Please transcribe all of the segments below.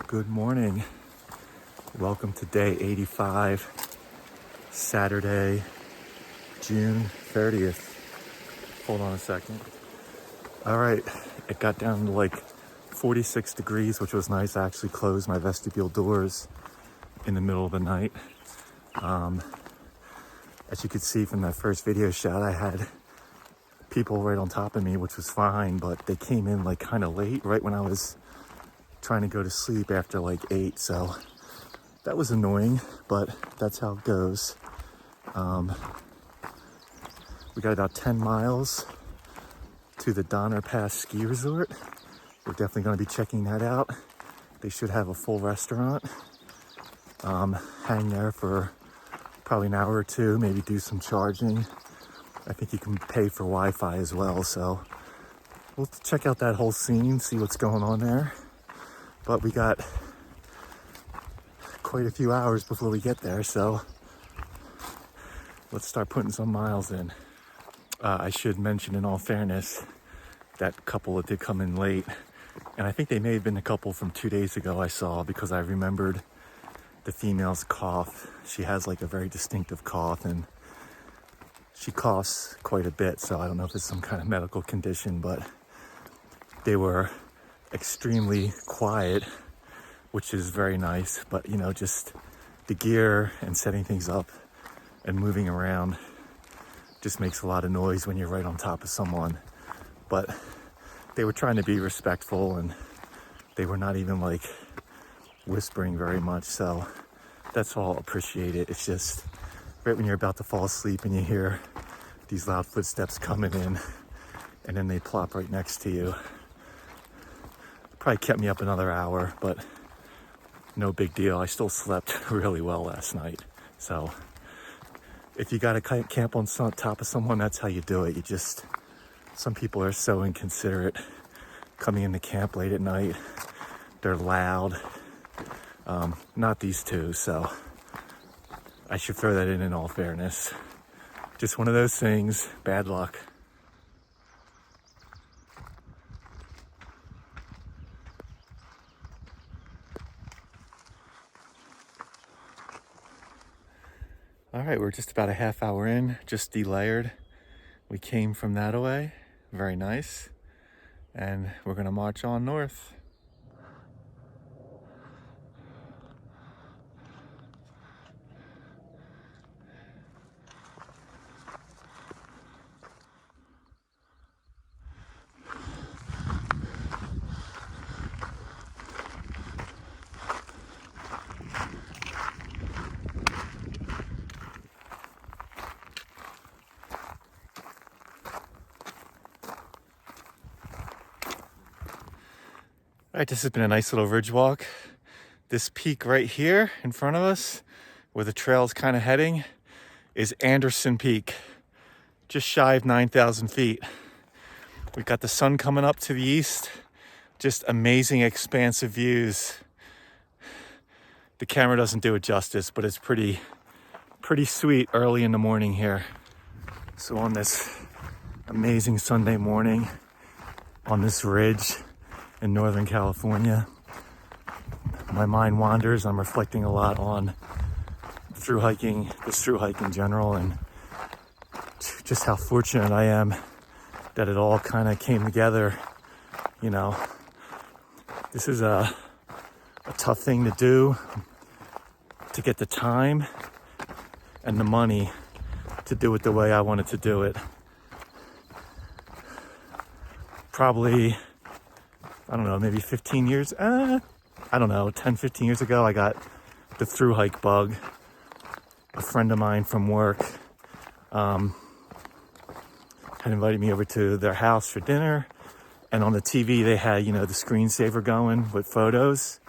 Good morning. Welcome to day 85, Saturday, June 30th. Hold on a second. All right, it got down to like 46 degrees, which was nice. I actually closed my vestibule doors in the middle of the night. As you could see from that first video shot, I had people right on top of me, which was fine, but they came in like kind of late, right when I was trying to go to sleep after like 8, so that was annoying, but that's how it goes. We got about 10 miles to the Donner Pass ski resort. We're definitely going to be checking that out. They should have a full restaurant. Hang there for probably an hour or two, maybe do some charging. I think you can pay for Wi-Fi as well, so we'll check out that whole scene, see what's going on there. But we got quite a few hours before we get there, so let's start putting some miles in. I should mention, in all fairness, that couple that did come in late, and I think they may have been a couple from 2 days ago I saw, because I remembered the female's cough. She has like a very distinctive cough, and she coughs quite a bit, so I don't know if it's some kind of medical condition, but they were extremely quiet, which is very nice. But you know, just the gear and setting things up and moving around just makes a lot of noise when you're right on top of someone. But they were trying to be respectful, and they were not even like whispering very much, so that's all appreciated. It's just right when you're about to fall asleep and you hear these loud footsteps coming in, and then they plop right next to you. Probably kept me up another hour, but no big deal. I still slept really well last night. So if you got to camp on top of someone, that's how you do it. Some people are so inconsiderate coming into camp late at night. They're loud. Not these two, so I should throw that in all fairness. Just one of those things, bad luck. All right, we're just about a half hour in, just delayered. We came from that away, very nice. And we're gonna march on north. All right, this has been a nice little ridge walk. This peak right here in front of us, where the trail's kind of heading, is Anderson Peak, just shy of 9,000 feet. We've got the sun coming up to the east, just amazing expansive views. The camera doesn't do it justice, but it's pretty sweet early in the morning here. So on this amazing Sunday morning, on this ridge in Northern California, my mind wanders. I'm reflecting a lot on thru-hiking, this thru-hike in general, and just how fortunate I am that it all kind of came together. You know, this is a tough thing to do, to get the time and the money to do it the way I wanted to do it. Probably, I don't know, maybe 15 years, I don't know, 10, 15 years ago, I got the thru-hike bug. A friend of mine from work had invited me over to their house for dinner, and on the TV they had, you know, the screensaver going with photos,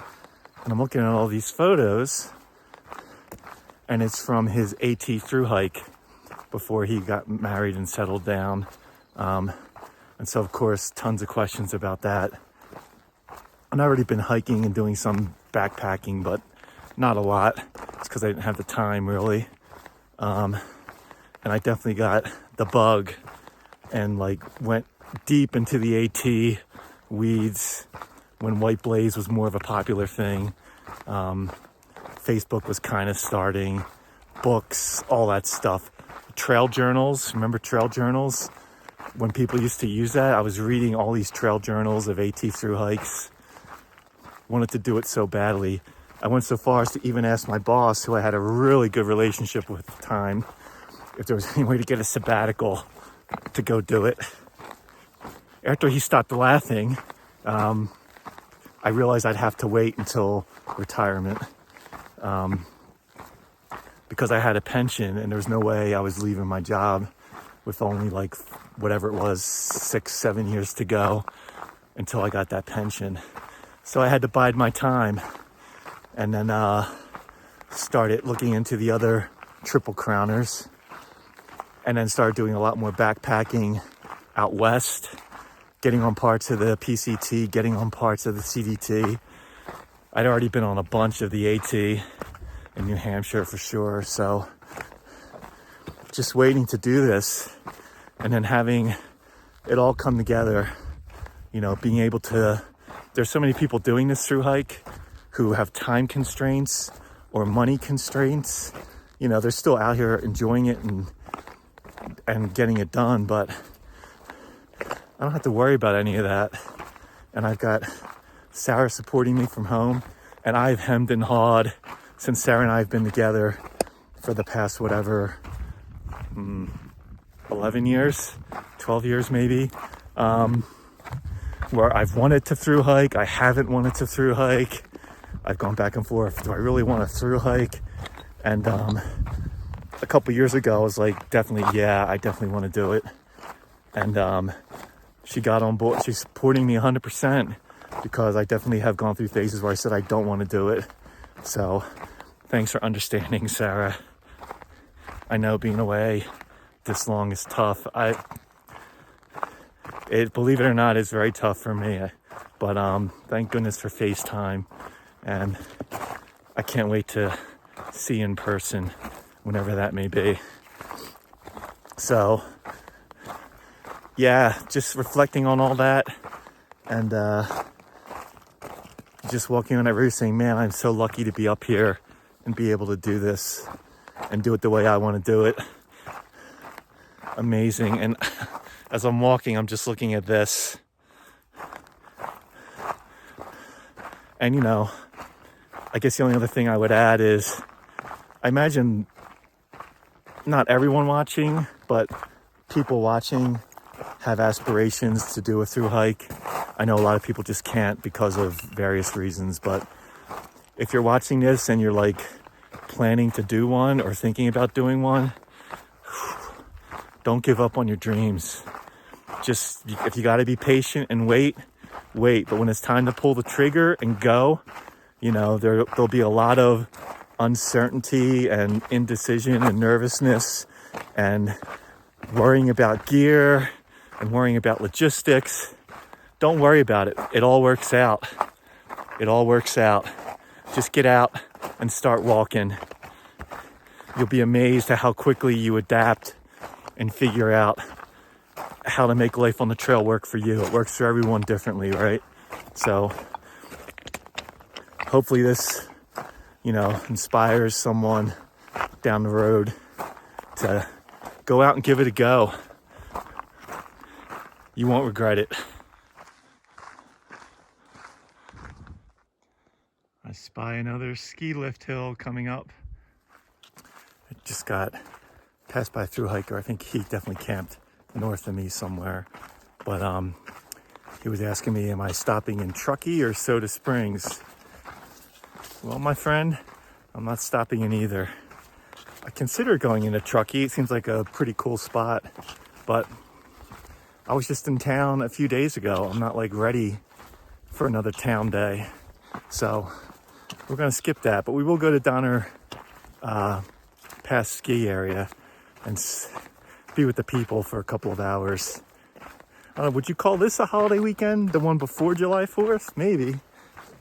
and I'm looking at all these photos, and it's from his AT thru-hike before he got married and settled down. And so, of course, tons of questions about that. I've already been hiking and doing some backpacking, but not a lot. It's because I didn't have the time, really. And I definitely got the bug and like went deep into the AT weeds when White Blaze was more of a popular thing. Facebook was kind of starting, books, all that stuff. Trail journals, remember trail journals? When people used to use that, I was reading all these trail journals of AT through hikes. Wanted to do it so badly. I went so far as to even ask my boss, who I had a really good relationship with at the time, if there was any way to get a sabbatical to go do it. After he stopped laughing, I realized I'd have to wait until retirement because I had a pension and there was no way I was leaving my job with only like whatever it was, 6-7 years to go until I got that pension. So I had to bide my time and then started looking into the other Triple Crowners and then started doing a lot more backpacking out west, getting on parts of the PCT, getting on parts of the CDT. I'd already been on a bunch of the AT in New Hampshire for sure. So just waiting to do this and then having it all come together, you know, being able to, there's so many people doing this Thru-Hike who have time constraints or money constraints. You know, they're still out here enjoying it and getting it done, but I don't have to worry about any of that. And I've got Sarah supporting me from home, and I've hemmed and hawed since Sarah and I have been together for the past, 11 years, 12 years maybe, where I've wanted to Thru-Hike, I haven't wanted to Thru-Hike. I've gone back and forth. Do I really want to Thru-Hike? And a couple years ago, I was like, definitely, yeah, I definitely want to do it. And she got on board. She's supporting me 100% because I definitely have gone through phases where I said I don't want to do it. So thanks for understanding, Sarah. I know being away this long is tough. Believe it or not, is very tough for me. But thank goodness for FaceTime. And I can't wait to see you in person, whenever that may be. So yeah, just reflecting on all that and just walking on that route saying, man, I'm so lucky to be up here and be able to do this and do it the way I want to do it. Amazing. And as I'm walking, I'm just looking at this. And, you know, I guess the only other thing I would add is I imagine not everyone watching, but people watching have aspirations to do a Thru-Hike. I know a lot of people just can't because of various reasons, but if you're watching this and you're like planning to do one or thinking about doing one, don't give up on your dreams. Just, if you got to be patient and wait. But when it's time to pull the trigger and go, you know, there'll be a lot of uncertainty and indecision and nervousness and worrying about gear and worrying about logistics. Don't worry about it. It all works out. It all works out. Just get out and start walking. You'll be amazed at how quickly you adapt and figure out how to make life on the trail work for you. It works for everyone differently, right? So hopefully this, you know, inspires someone down the road to go out and give it a go. You won't regret it. I spy another ski lift hill coming up. I just got passed by a Thru-Hiker. I think he definitely camped north of me somewhere. But he was asking me, am I stopping in Truckee or Soda Springs? Well, my friend, I'm not stopping in either. I consider going into Truckee. It seems like a pretty cool spot, but I was just in town a few days ago. I'm not like ready for another town day. So we're gonna skip that, but we will go to Donner Pass ski area and be with the people for a couple of hours. Would you call this a holiday weekend? The one before July 4th? Maybe.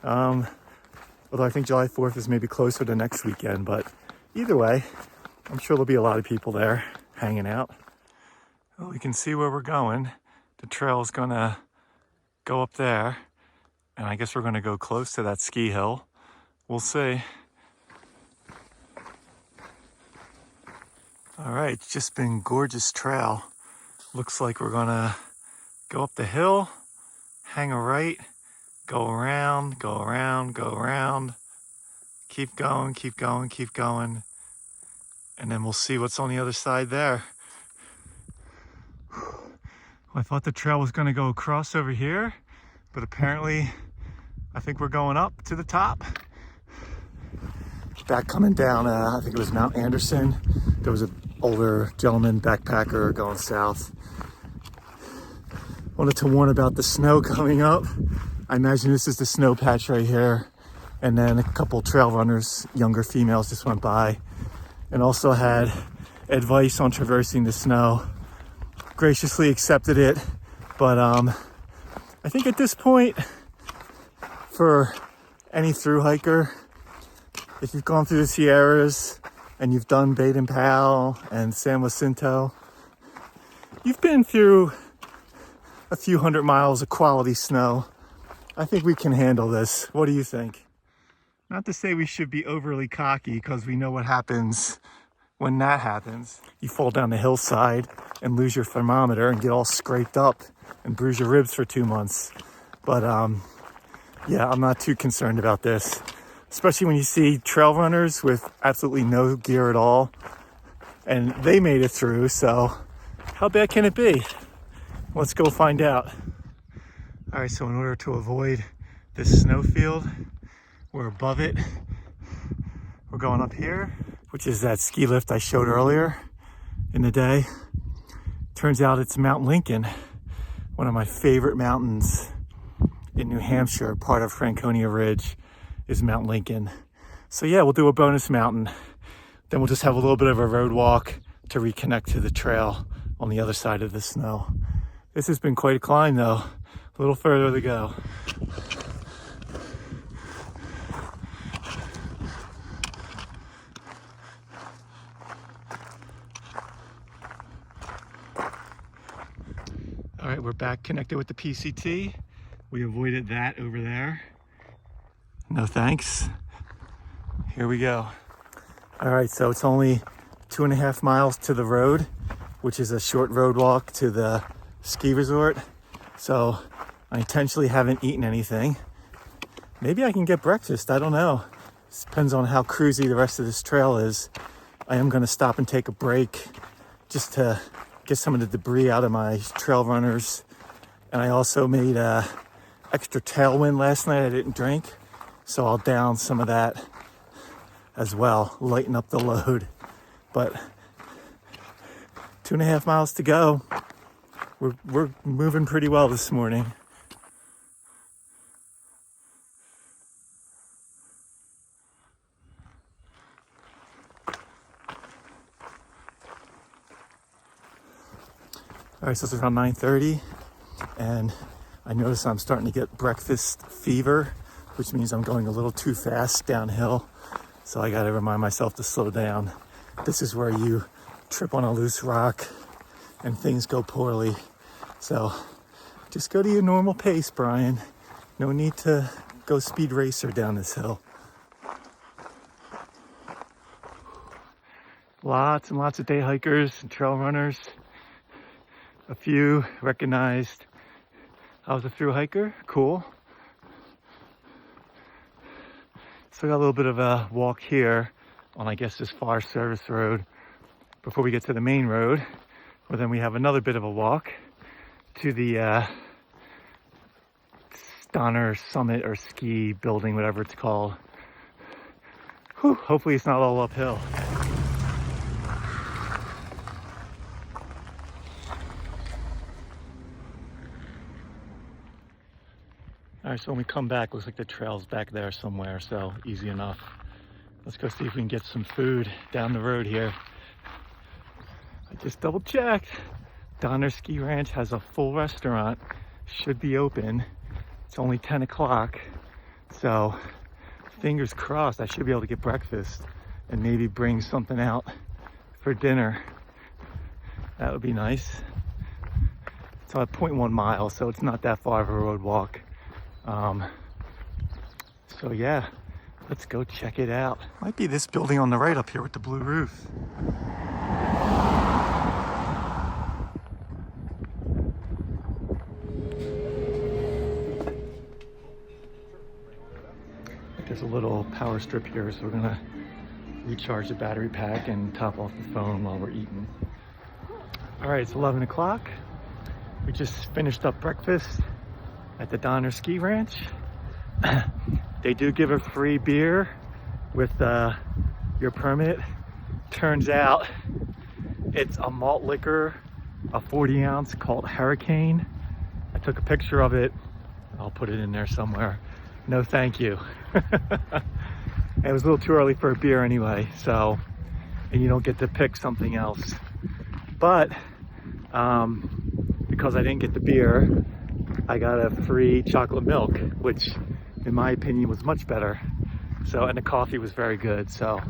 Although I think July 4th is maybe closer to next weekend, but either way, I'm sure there'll be a lot of people there hanging out. Well, we can see where we're going. The trail's gonna go up there, And I guess we're gonna go close to that ski hill. We'll see. All right, it's just been gorgeous trail. Looks like we're gonna go up the hill, hang a right, go around, go around, go around, keep going, keep going, keep going. And then we'll see what's on the other side there. I thought the trail was gonna go across over here, but apparently I think we're going up to the top. Back coming down, I think it was Mount Anderson. There was an older gentleman, backpacker, going south. Wanted to warn about the snow coming up. I imagine this is the snow patch right here. And then a couple trail runners, younger females, just went by and also had advice on traversing the snow. Graciously accepted it, but I think at this point, for any through hiker, if you've gone through the Sierras and you've done Baden Powell and San Jacinto, you've been through a few hundred miles of quality snow. I think we can handle this. What do you think? Not to say we should be overly cocky, because we know what happens when that happens. You fall down the hillside and lose your thermometer and get all scraped up and bruise your ribs for 2 months. But yeah, I'm not too concerned about this, especially when you see trail runners with absolutely no gear at all, and they made it through, so how bad can it be? Let's go find out. All right, so in order to avoid this snowfield, we're above it. We're going up here, which is that ski lift I showed earlier in the day. Turns out it's Mount Lincoln, one of my favorite mountains in New Hampshire. Part of Franconia Ridge is Mount Lincoln. So yeah, we'll do a bonus mountain. Then we'll just have a little bit of a road walk to reconnect to the trail on the other side of the snow. This has been quite a climb though. A little further to go. All right, we're back connected with the PCT. We avoided that over there. No thanks. Here we go. All right, so it's only 2.5 miles to the road, which is a short road walk to the ski resort. So I intentionally haven't eaten anything. Maybe I can get breakfast, I don't know. It depends on how cruisy the rest of this trail is. I am gonna stop and take a break just to get some of the debris out of my trail runners. And I also made extra tailwind last night. I didn't drink, so I'll down some of that as well, lighten up the load. But 2.5 miles to go. We're moving pretty well this morning. All right, so it's around 9:30, and I notice I'm starting to get breakfast fever, which means I'm going a little too fast downhill. So I gotta remind myself to slow down. This is where you trip on a loose rock and things go poorly. So just go to your normal pace, Brian. No need to go speed racer down this hill. Lots and lots of day hikers and trail runners. A few recognized I was a through hiker. Cool. So I got a little bit of a walk here on, I guess, this far service road before we get to the main road, where then we have another bit of a walk to the Donner Summit or ski building, whatever it's called. Whew, hopefully it's not all uphill. All right, so when we come back, looks like the trail's back there somewhere, so easy enough. Let's go see if we can get some food down the road here. I just double checked. Donner Ski Ranch has a full restaurant, should be open. It's only 10 o'clock, so fingers crossed I should be able to get breakfast and maybe bring something out for dinner. That would be nice. It's about 0.1 miles, so it's not that far of a road walk. So yeah, let's go check it out. Might be this building on the right up here with the blue roof. There's a little power strip here, so we're gonna recharge the battery pack and top off the phone while we're eating. All right, it's 11 o'clock. We just finished up breakfast at the Donner Ski Ranch. They do give a free beer with your permit. Turns out it's a malt liquor, a 40 ounce called Hurricane. I took a picture of it. I'll put it in there somewhere. No, thank you. It was a little too early for a beer anyway, so, and you don't get to pick something else. But because I didn't get the beer, I got a free chocolate milk, which in my opinion was much better. So, and the coffee was very good, so,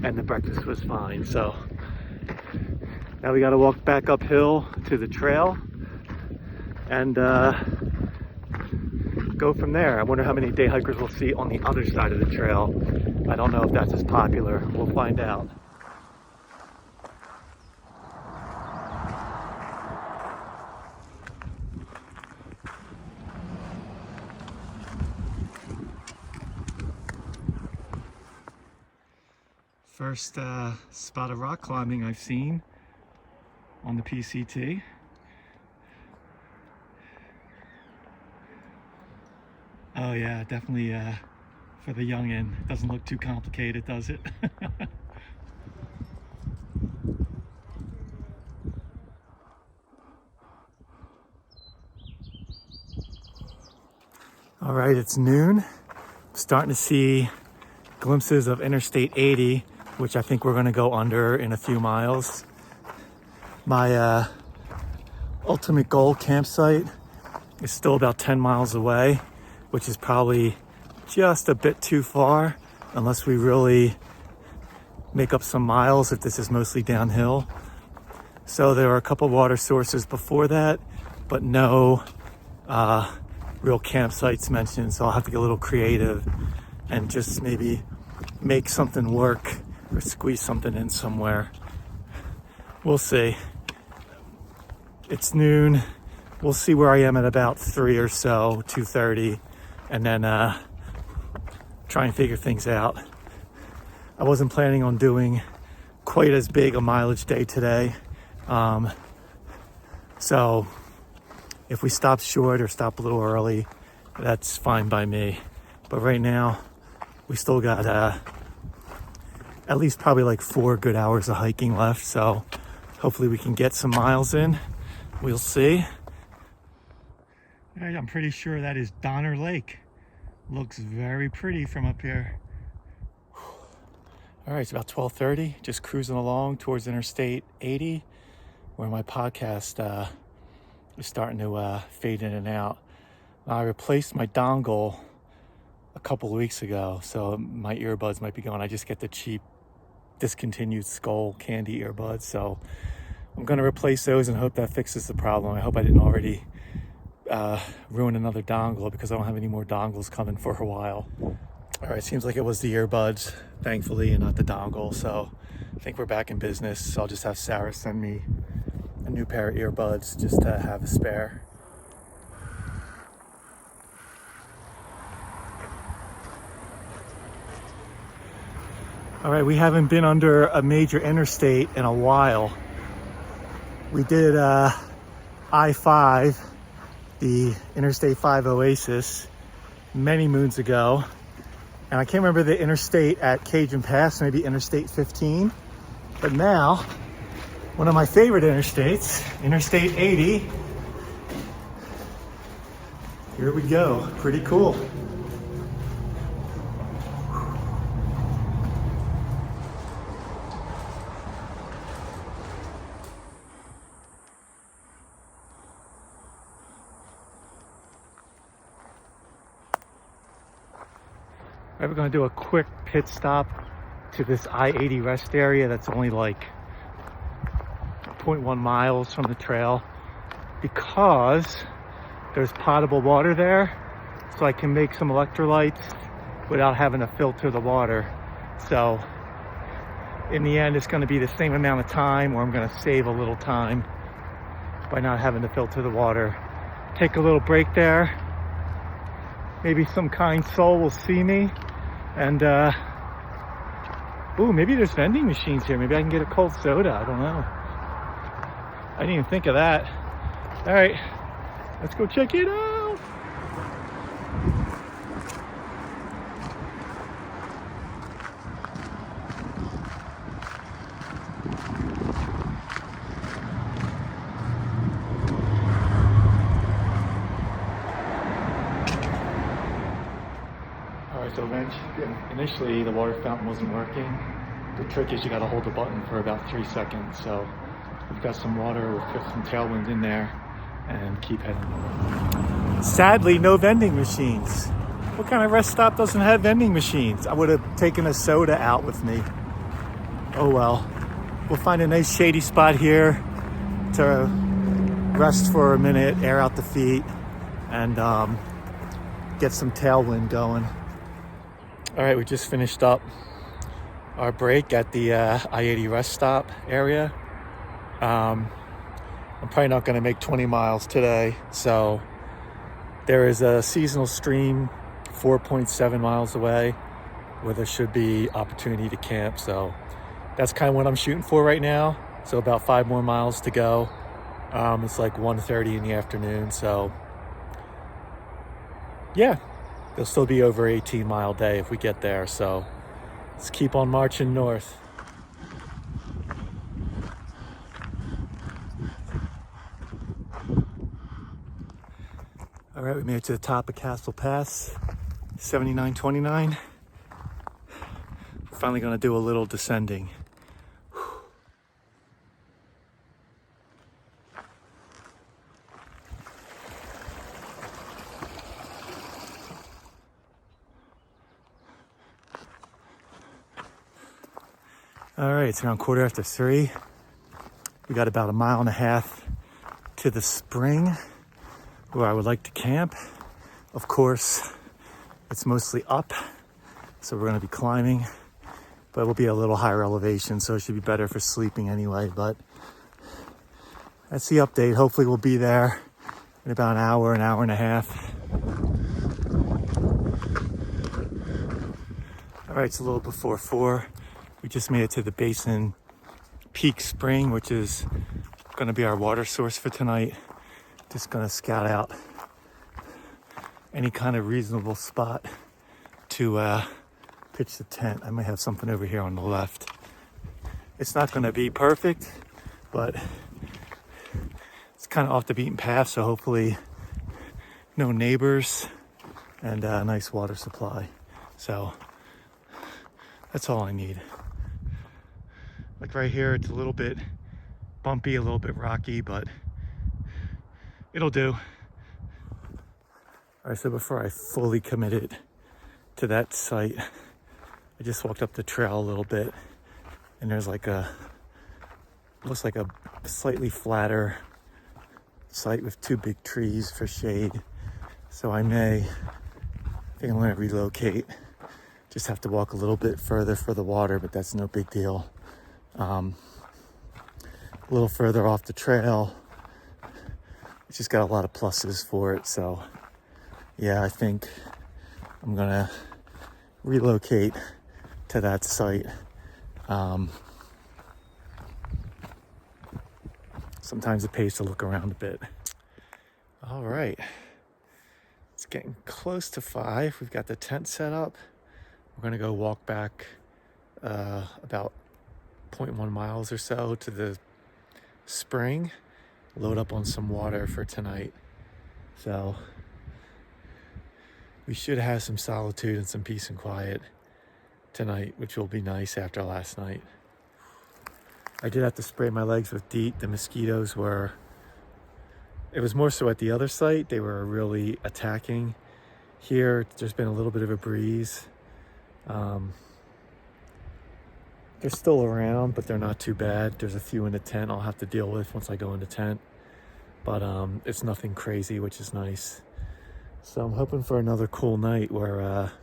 and the breakfast was fine. So now we got to walk back uphill to the trail and go from there. I wonder how many day hikers we'll see on the other side of the trail. I don't know if that's as popular. We'll find out. First spot of rock climbing I've seen on the PCT. Oh yeah, definitely for the youngin'. Doesn't look too complicated, does it? All right, it's noon. I'm starting to see glimpses of Interstate 80, which I think we're gonna go under in a few miles. My ultimate goal campsite is still about 10 miles away, which is probably just a bit too far unless we really make up some miles if this is mostly downhill. So there are a couple water sources before that, but no real campsites mentioned. So I'll have to get a little creative and just maybe make something work or squeeze something in somewhere. We'll see. It's noon. We'll see where I am at about 3 or so, 2:30, and then try and figure things out. I wasn't planning on doing quite as big a mileage day today. So if we stop short or stop a little early, that's fine by me. But right now, we still got at least probably like 4 good hours of hiking left. So hopefully we can get some miles in. We'll see. I'm pretty sure that is Donner Lake. Looks very pretty from up here. All right, it's about 12:30, just cruising along towards Interstate 80, where my podcast is starting to fade in and out. I replaced my dongle a couple of weeks ago, so my earbuds might be gone. I just get the cheap discontinued Skull Candy earbuds, so I'm gonna replace those and hope that fixes the problem. I hope I didn't already ruin another dongle, because I don't have any more dongles coming for a while. All right, seems like it was the earbuds, thankfully, and not the dongle. So I think we're back in business. So I'll just have Sarah send me a new pair of earbuds just to have a spare. All right, we haven't been under a major interstate in a while. We did I-5, the Interstate 5 Oasis, many moons ago. And I can't remember the interstate at Cajun Pass, maybe Interstate 15. But now, one of my favorite interstates, Interstate 80. Here we go, pretty cool. We're gonna do a quick pit stop to this I-80 rest area that's only like 0.1 miles from the trail, because there's potable water there, so I can make some electrolytes without having to filter the water. So in the end, it's going to be the same amount of time, or I'm going to save a little time by not having to filter the water. Take a little break there. Maybe some kind soul will see me, and ooh, maybe there's vending machines here. Maybe I can get a cold soda. I don't know. I didn't even think of that. All right, let's go check it out. So initially the water fountain wasn't working. The trick is you got to hold the button for about 3 seconds. So we've got some water, we'll put some tailwind in there and keep heading. Sadly, no vending machines. What kind of rest stop doesn't have vending machines? I would have taken a soda out with me. Oh well. We'll find a nice shady spot here to rest for a minute, air out the feet, and get some tailwind going. All right, we just finished up our break at the I-80 rest stop area. I'm probably not going to make 20 miles today. So there is a seasonal stream 4.7 miles away where there should be opportunity to camp. So that's kind of what I'm shooting for right now. So about 5 more miles to go. It's like 1:30 in the afternoon. So yeah. It'll still be over 18-mile day if we get there, so let's keep on marching north. All right, we made it to the top of Castle Pass, 7929. We're finally gonna do a little descending. All right, it's around 3:15. We got about 1.5 miles to the spring where I would like to camp. Of course, it's mostly up, so we're gonna be climbing, but we'll be a little higher elevation, so it should be better for sleeping anyway. But that's the update. Hopefully we'll be there in about an hour and a half. All right, it's a little before 4. We just made it to the Basin Peak Spring, which is going to be our water source for tonight. Just going to scout out any kind of reasonable spot to pitch the tent. I might have something over here on the left. It's not going to be perfect, but it's kind of off the beaten path, so hopefully no neighbors and a nice water supply. So that's all I need. Like right here, it's a little bit bumpy, a little bit rocky, but it'll do. All right, so before I fully committed to that site, I just walked up the trail a little bit, and there's like looks like a slightly flatter site with 2 big trees for shade. So I think I'm gonna relocate. Just have to walk a little bit further for the water, but that's no big deal. A little further off the trail. It's just got a lot of pluses for it. So yeah, I think I'm gonna relocate to that site. Sometimes it pays to look around a bit. All right, it's getting close to 5. We've got the tent set up. We're gonna go walk back about 0.1 miles or so to the spring, load up on some water for tonight. So we should have some solitude and some peace and quiet tonight, which will be nice after last night. I did have to spray my legs with DEET. The mosquitoes it was more so at the other site. They were really attacking. Here, there's been a little bit of a breeze. They're still around, but they're not too bad. There's a few in the tent I'll have to deal with once I go in the tent. But it's nothing crazy, which is nice. So I'm hoping for another cool night where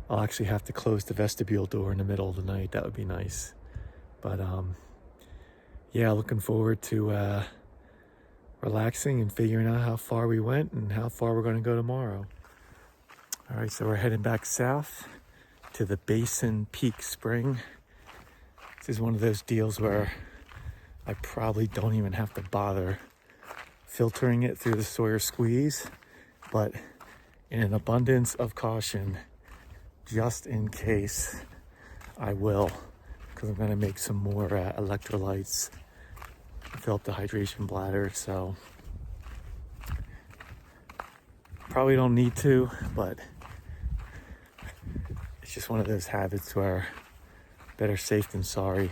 I'll actually have to close the vestibule door in the middle of the night. That would be nice. But yeah, looking forward to relaxing and figuring out how far we went and how far we're going to go tomorrow. All right, so we're heading back south to the Basin Peak Spring. This is one of those deals where I probably don't even have to bother filtering it through the Sawyer squeeze, but in an abundance of caution, just in case, I will, because I'm going to make some more electrolytes, fill up the hydration bladder. So probably don't need to, but it's just one of those habits where better safe than sorry.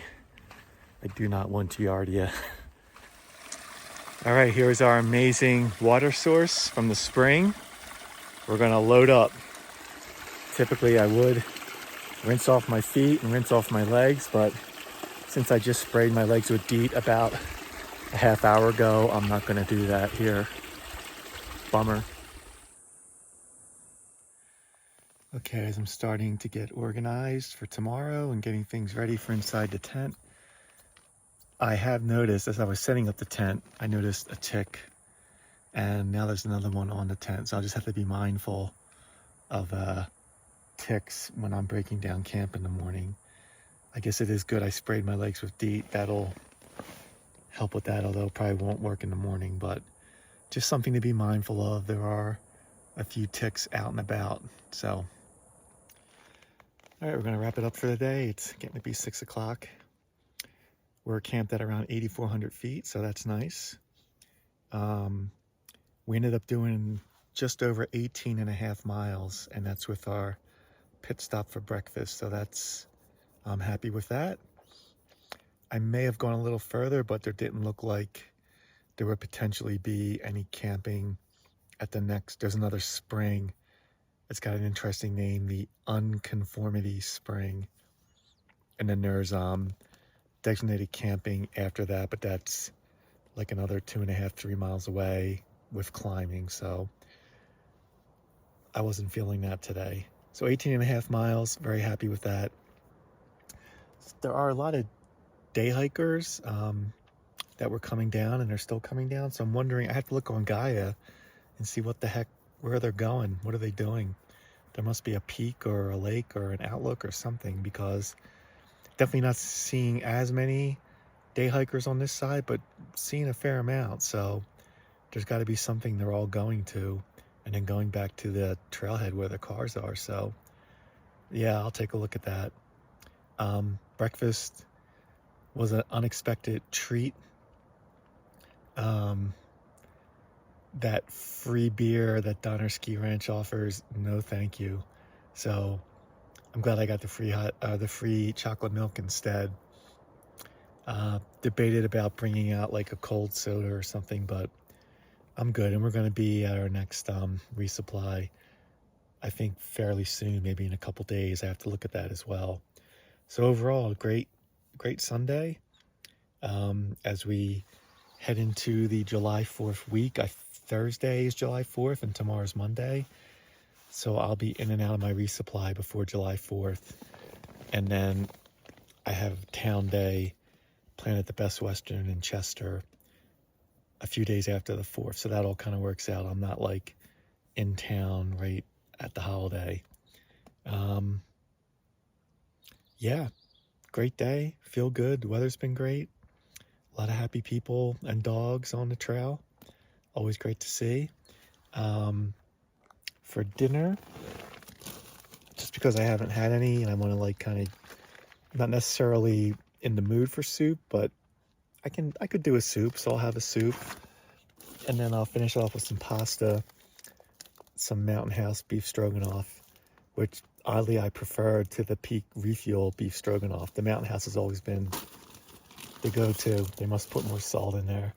I do not want Giardia. All right, here's our amazing water source from the spring. We're gonna load up. Typically I would rinse off my feet and rinse off my legs, but since I just sprayed my legs with DEET about a half hour ago, I'm not gonna do that here. Bummer. Okay, as I'm starting to get organized for tomorrow and getting things ready for inside the tent, I have noticed, as I was setting up the tent, I noticed a tick, and now there's another one on the tent. So I'll just have to be mindful of ticks when I'm breaking down camp in the morning. I guess it is good I sprayed my legs with DEET. That'll help with that, although it probably won't work in the morning, but just something to be mindful of. There are a few ticks out and about. So, all right, we're gonna wrap it up for the day. It's getting to be 6 o'clock. We're camped at around 8,400 feet, so that's nice. We ended up doing just over 18 and a half miles, and that's with our pit stop for breakfast. So I'm happy with that. I may have gone a little further, but there didn't look like there would potentially be any camping at there's another spring. It's got an interesting name, the Unconformity Spring. And then there's designated camping after that, but that's like another 2.5, 3 miles away with climbing. So I wasn't feeling that today. So 18 and a half miles, very happy with that. There are a lot of day hikers that were coming down, and they're still coming down. So I'm wondering, I have to look on Gaia and see what the heck, where they're going. What are they doing? There must be a peak or a lake or an outlook or something, because definitely not seeing as many day hikers on this side, but seeing a fair amount. So there's got to be something they're all going to, and then going back to the trailhead where the cars are. So yeah, I'll take a look at that. Breakfast was an unexpected treat. That free beer that Donner Ski Ranch offers, no thank you. So I'm glad I got the free chocolate milk instead. Debated about bringing out like a cold soda or something, but I'm good. And we're going to be at our next resupply, I think fairly soon, maybe in a couple days. I have to look at that as well. So overall, great Sunday. As we head into the July 4th week, Thursday is July 4th and tomorrow's Monday. So I'll be in and out of my resupply before July 4th. And then I have town day planned at the Best Western in Chester a few days after the 4th. So that all kind of works out. I'm not like in town right at the holiday. Yeah, great day. Feel good. The weather's been great. A lot of happy people and dogs on the trail. Always great to see. For dinner, just because I haven't had any and I want to like kind of not necessarily in the mood for soup, but I could do a soup, so I'll have a soup, and then I'll finish off with some pasta, some Mountain House beef stroganoff, which oddly I prefer to the Peak Refuel beef stroganoff. The Mountain House has always been the go-to. They must put more salt in there.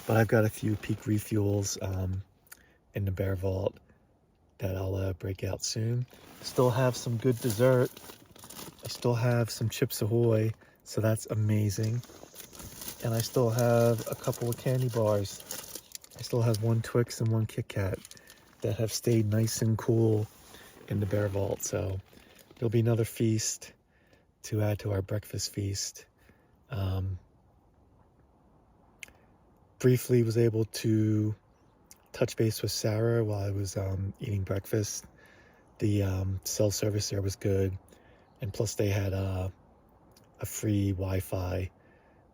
But I've got a few Peak Refuels in the Bear Vault that I'll break out soon. Still have some good dessert. I still have some Chips Ahoy, so that's amazing. And I still have a couple of candy bars. I still have one Twix and one Kit Kat that have stayed nice and cool in the Bear Vault. So there'll be another feast to add to our breakfast feast. Briefly was able to touch base with Sarah while I was eating breakfast. The cell service there was good, and plus they had a free Wi-Fi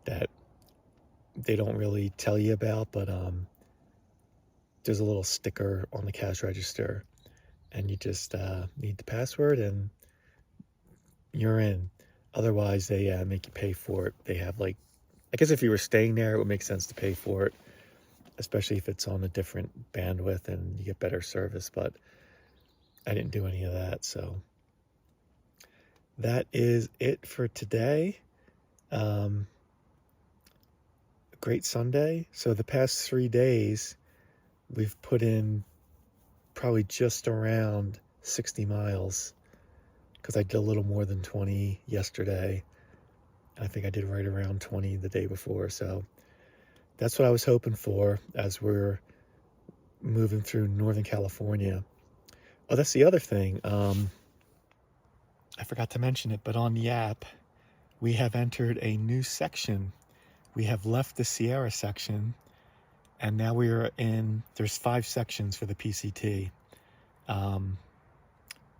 that they don't really tell you about, but there's a little sticker on the cash register, and you just need the password and you're in. Otherwise, they make you pay for it. They have, like, I guess if you were staying there, it would make sense to pay for it, especially if it's on a different bandwidth and you get better service, but I didn't do any of that. So that is it for today. A great Sunday. So the past 3 days, we've put in probably just around 60 miles because I did a little more than 20 yesterday. I think I did right around 20 the day before. So that's what I was hoping for as we're moving through Northern California. Oh, that's the other thing. I forgot to mention it, but on the app, we have entered a new section. We have left the Sierra section, and now we are in, there's 5 sections for the PCT.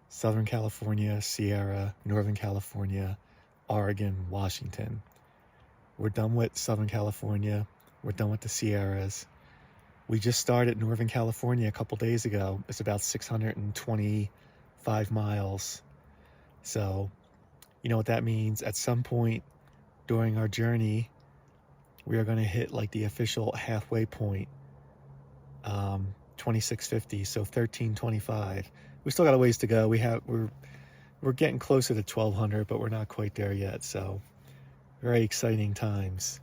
Southern California, Sierra, Northern California, Oregon, Washington. We're done with Southern California. We're done with the Sierras. We just started Northern California a couple days ago. It's about 625 miles. So, you know what that means? At some point during our journey, we are going to hit like the official halfway point, 2650, so 1325. We still got a ways to go. We're getting closer to 1200, but we're not quite there yet. So very exciting times.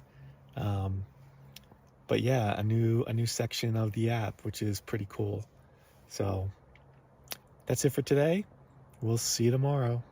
But yeah, a new section of the app, which is pretty cool. So that's it for today. We'll see you tomorrow.